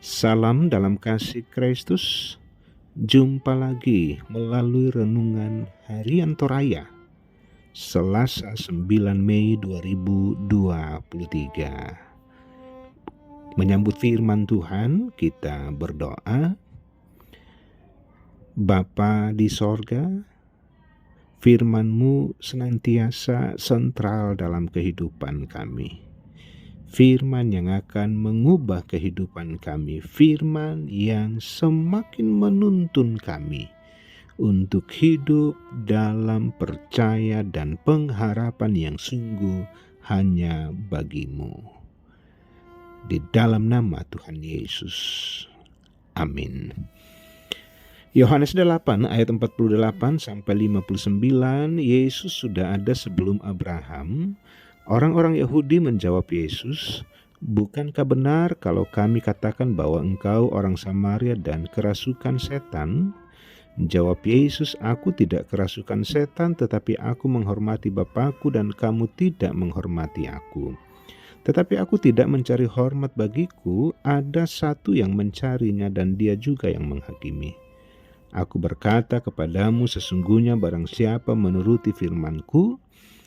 Salam dalam kasih Kristus. Jumpa lagi melalui renungan harian Toraya, Selasa 9 Mei 2023. Menyambut firman Tuhan, kita berdoa. Bapa di sorga, firman-Mu senantiasa sentral dalam kehidupan kami. Firman yang akan mengubah kehidupan kami, firman yang semakin menuntun kami untuk hidup dalam percaya dan pengharapan yang sungguh hanya bagi-Mu. Di dalam nama Tuhan Yesus. Amin. Yohanes 8 ayat 48 sampai 59, Yesus sudah ada sebelum Abraham. Orang-orang Yahudi menjawab Yesus, "Bukankah benar kalau kami katakan bahwa engkau orang Samaria dan kerasukan setan?" Jawab Yesus, "Aku tidak kerasukan setan, tetapi aku menghormati Bapa-Ku dan kamu tidak menghormati aku. Tetapi aku tidak mencari hormat bagiku, ada satu yang mencarinya dan dia juga yang menghakimi. Aku berkata kepadamu, sesungguhnya barang siapa menuruti firman-Ku,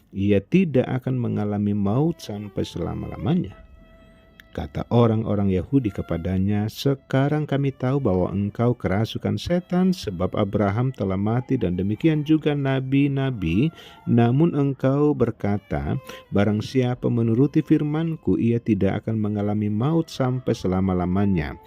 ia tidak akan mengalami maut sampai selama-lamanya." Kata orang-orang Yahudi kepadanya, "Sekarang kami tahu bahwa engkau kerasukan setan, sebab Abraham telah mati dan demikian juga nabi-nabi. Namun engkau berkata, barang siapa menuruti firman-Ku, ia tidak akan mengalami maut sampai selama-lamanya.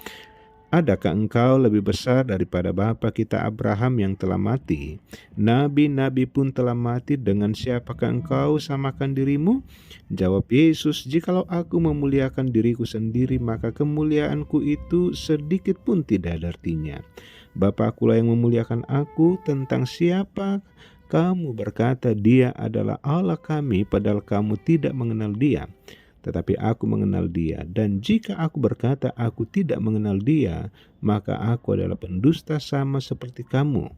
Adakah engkau lebih besar daripada bapa kita Abraham yang telah mati? Nabi-nabi pun telah mati, dengan siapakah engkau samakan dirimu?" Jawab Yesus, "Jikalau aku memuliakan diriku sendiri, maka kemuliaanku itu sedikit pun tidak ada artinya. Bapa-Kulah yang memuliakan aku. Tentang siapa kamu berkata dia adalah Allah kami, padahal kamu tidak mengenal dia? Tetapi aku mengenal dia, dan jika aku berkata aku tidak mengenal dia, maka aku adalah pendusta sama seperti kamu.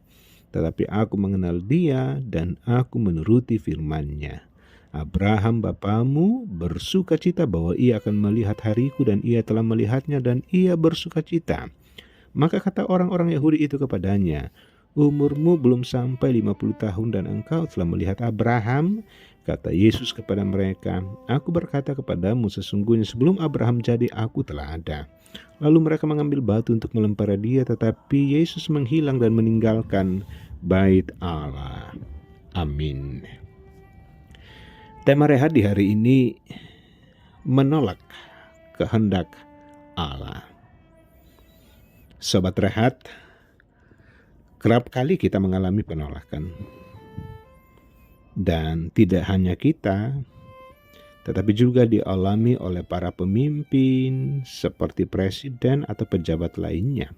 Tetapi aku mengenal dia, dan aku menuruti firman-Nya. Abraham bapamu bersukacita bahwa ia akan melihat hariku, dan ia telah melihatnya, dan ia bersukacita." Maka kata orang-orang Yahudi itu kepadanya, "Umurmu belum sampai 50 tahun dan engkau telah melihat Abraham?" Kata Yesus kepada mereka, "Aku berkata kepadamu, sesungguhnya sebelum Abraham jadi, aku telah ada." Lalu mereka mengambil batu untuk melempari dia, tetapi Yesus menghilang dan meninggalkan bait Allah. Amin. Tema rehat di hari ini, menolak kehendak Allah. Sobat rehat, kerap kali kita mengalami penolakan. Dan tidak hanya kita, tetapi juga dialami oleh para pemimpin seperti presiden atau pejabat lainnya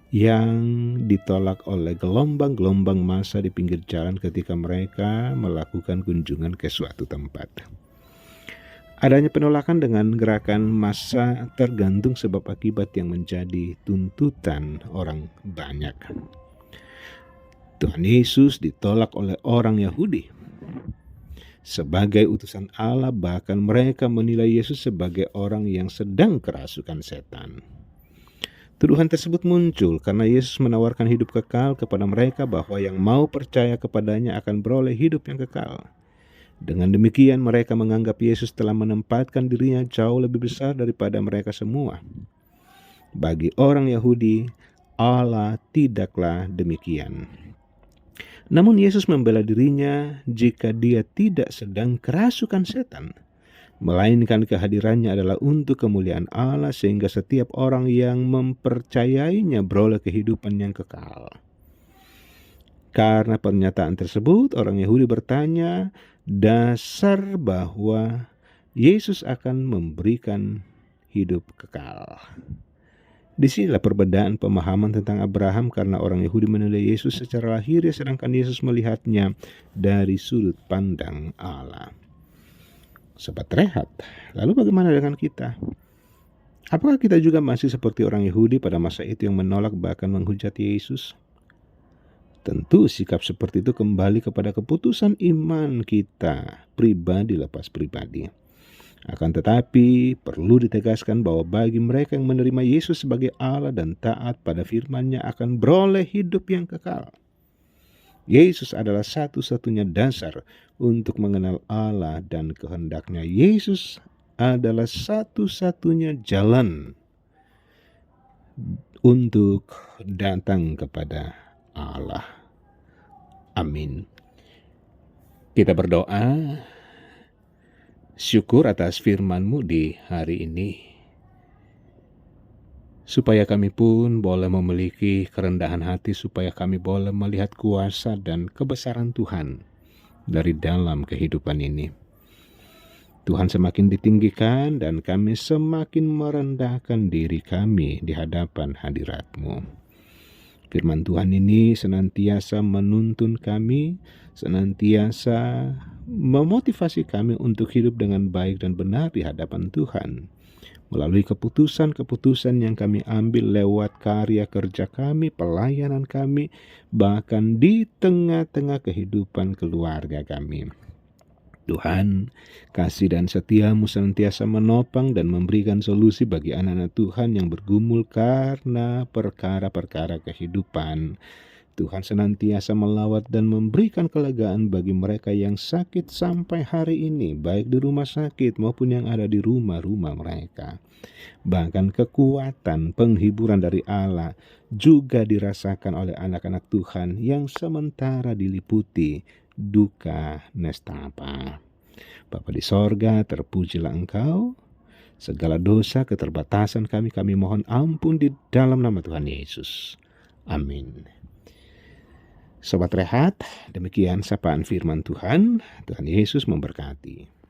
yang ditolak oleh gelombang-gelombang massa di pinggir jalan ketika mereka melakukan kunjungan ke suatu tempat. Adanya penolakan dengan gerakan massa tergantung sebab akibat yang menjadi tuntutan orang banyak. Tuhan Yesus ditolak oleh orang Yahudi sebagai utusan Allah, bahkan mereka menilai Yesus sebagai orang yang sedang kerasukan setan. Tuduhan tersebut muncul karena Yesus menawarkan hidup kekal kepada mereka, bahwa yang mau percaya kepadanya akan beroleh hidup yang kekal. Dengan demikian mereka menganggap Yesus telah menempatkan dirinya jauh lebih besar daripada mereka semua. Bagi orang Yahudi, Allah tidaklah demikian. Namun Yesus membela dirinya jika dia tidak sedang kerasukan setan, melainkan kehadirannya adalah untuk kemuliaan Allah, sehingga setiap orang yang mempercayainya beroleh kehidupan yang kekal. Karena pernyataan tersebut, orang Yahudi bertanya dasar bahwa Yesus akan memberikan hidup kekal. Disinilah perbedaan pemahaman tentang Abraham, karena orang Yahudi menilai Yesus secara lahiriah, sedangkan Yesus melihatnya dari sudut pandang Allah. Sobat rehat, lalu bagaimana dengan kita? Apakah kita juga masih seperti orang Yahudi pada masa itu yang menolak bahkan menghujat Yesus? Tentu sikap seperti itu kembali kepada keputusan iman kita pribadi lepas pribadi. Akan tetapi, perlu ditegaskan bahwa bagi mereka yang menerima Yesus sebagai Allah dan taat pada firman-Nya akan beroleh hidup yang kekal. Yesus adalah satu-satunya dasar untuk mengenal Allah dan kehendak-Nya. Yesus adalah satu-satunya jalan untuk datang kepada Allah. Amin. Kita berdoa. Syukur atas firman-Mu di hari ini, supaya kami pun boleh memiliki kerendahan hati, supaya kami boleh melihat kuasa dan kebesaran Tuhan dari dalam kehidupan ini. Tuhan semakin ditinggikan dan kami semakin merendahkan diri kami di hadapan hadirat-Mu. Firman Tuhan ini senantiasa menuntun kami, senantiasa memotivasi kami untuk hidup dengan baik dan benar di hadapan Tuhan. Melalui keputusan-keputusan yang kami ambil lewat karya kerja kami, pelayanan kami, bahkan di tengah-tengah kehidupan keluarga kami. Tuhan, kasih dan setia-Mu senantiasa menopang dan memberikan solusi bagi anak-anak Tuhan yang bergumul karena perkara-perkara kehidupan. Tuhan senantiasa melawat dan memberikan kelegaan bagi mereka yang sakit sampai hari ini, baik di rumah sakit maupun yang ada di rumah-rumah mereka. Bahkan kekuatan penghiburan dari Allah juga dirasakan oleh anak-anak Tuhan yang sementara diliputi duka nestapa. Bapa di sorga, terpujilah Engkau. Segala dosa keterbatasan kami mohon ampun di dalam nama Tuhan Yesus. Amin. Sobat Rehat, demikian sapaan firman Tuhan. Tuhan Yesus memberkati.